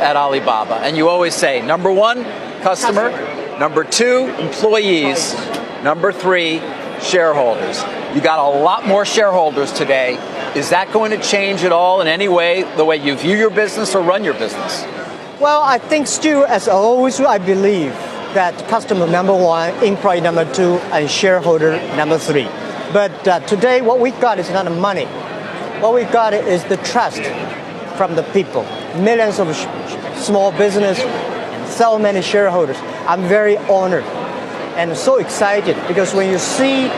at Alibaba, and you always say, number one, customer, number two, employees, number three, shareholders. You got a lot more shareholders today. Is that going to change at all in any way, the way you view your business or run your business? Well, I think still, as always, I believe that customer number one, employee number two, and shareholder number three. But today, what we got is not the money. What we got is the trust from the people. Millions of small business, so many shareholders. I'm very honored and so excited because when you see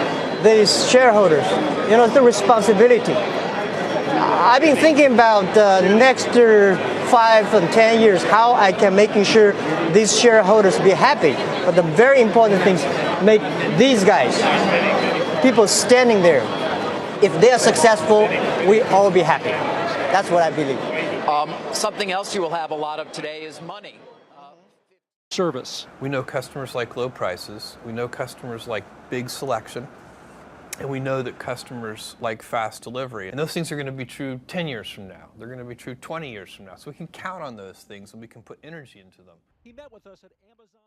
these shareholders, you know, the responsibility. I've been thinking about the next 5 and 10 years, how I can making sure these shareholders be happy. But the very important things, make these guys, people standing there, if they are successful, we all be happy. That's what I believe. Something else you will have a lot of today is money. Service. We know customers like low prices. We know customers like big selection. And we know that customers like fast delivery. And those things are going to be true 10 years from now. They're going to be true 20 years from now. So we can count on those things and we can put energy into them. He met with us at Amazon.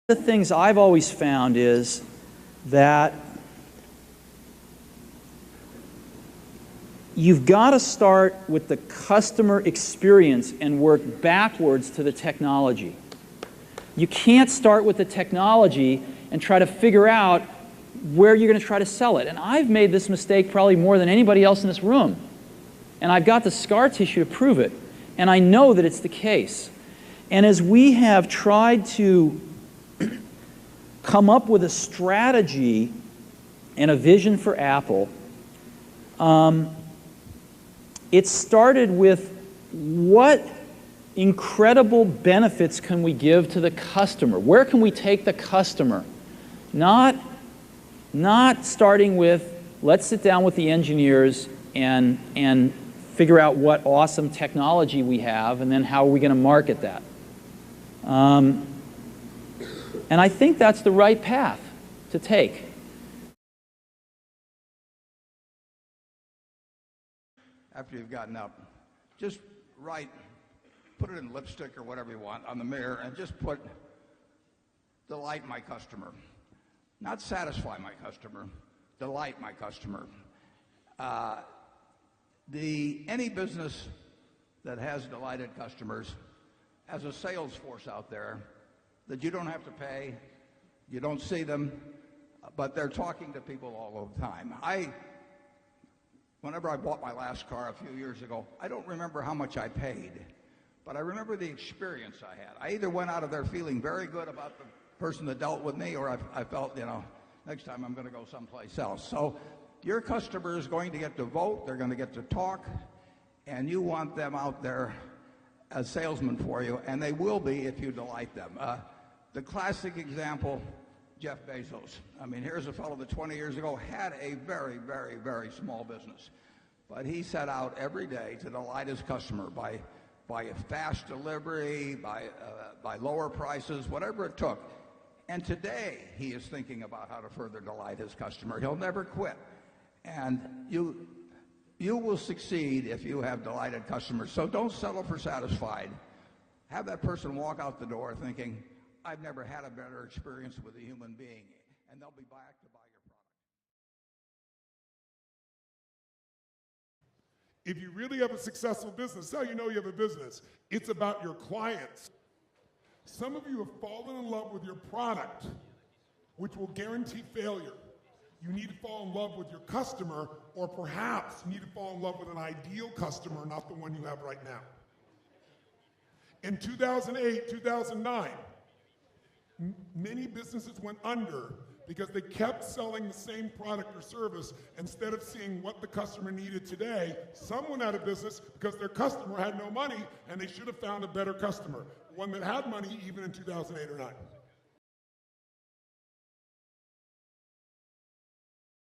The things I've always found is that you've got to start with the customer experience and work backwards to the technology. You can't start with the technology and try to figure out where you're going to try to sell it. And I've made this mistake probably more than anybody else in this room. And I've got the scar tissue to prove it. And I know that it's the case. And as we have tried to come up with a strategy and a vision for Apple, it started with what incredible benefits can we give to the customer? Where can we take the customer? Not starting with, let's sit down with the engineers and figure out what awesome technology we have, and then how are we going to market that. And I think that's the right path to take. After you've gotten up, just put it in lipstick or whatever you want on the mirror, and just put delight my customer. Not satisfy my customer, delight my customer. Any business that has delighted customers has a sales force out there that you don't have to pay, you don't see them, but they're talking to people all the time. Whenever I bought my last car a few years ago, I don't remember how much I paid, but I remember the experience I had. I either went out of there feeling very good about the person that dealt with me, or I felt, you know, next time I'm going to go someplace else. So your customer is going to get to vote, they're going to get to talk, and you want them out there as salesmen for you, and they will be if you delight them. The classic example, Jeff Bezos. I mean, here's a fellow that 20 years ago had a very, very, very small business, but he set out every day to delight his customer by a fast delivery, by lower prices, whatever it took. And today, he is thinking about how to further delight his customer. He'll never quit. And you will succeed if you have delighted customers. So don't settle for satisfied. Have that person walk out the door thinking, I've never had a better experience with a human being. And they'll be back to buy your product. If you really have a successful business, that's how you know you have a business. It's about your clients. Some of you have fallen in love with your product, which will guarantee failure. You need to fall in love with your customer, or perhaps you need to fall in love with an ideal customer, not the one you have right now. In 2008, 2009, many businesses went under because they kept selling the same product or service instead of seeing what the customer needed today. Some went out of business because their customer had no money and they should have found a better customer, one that had money even in 2008 or 9.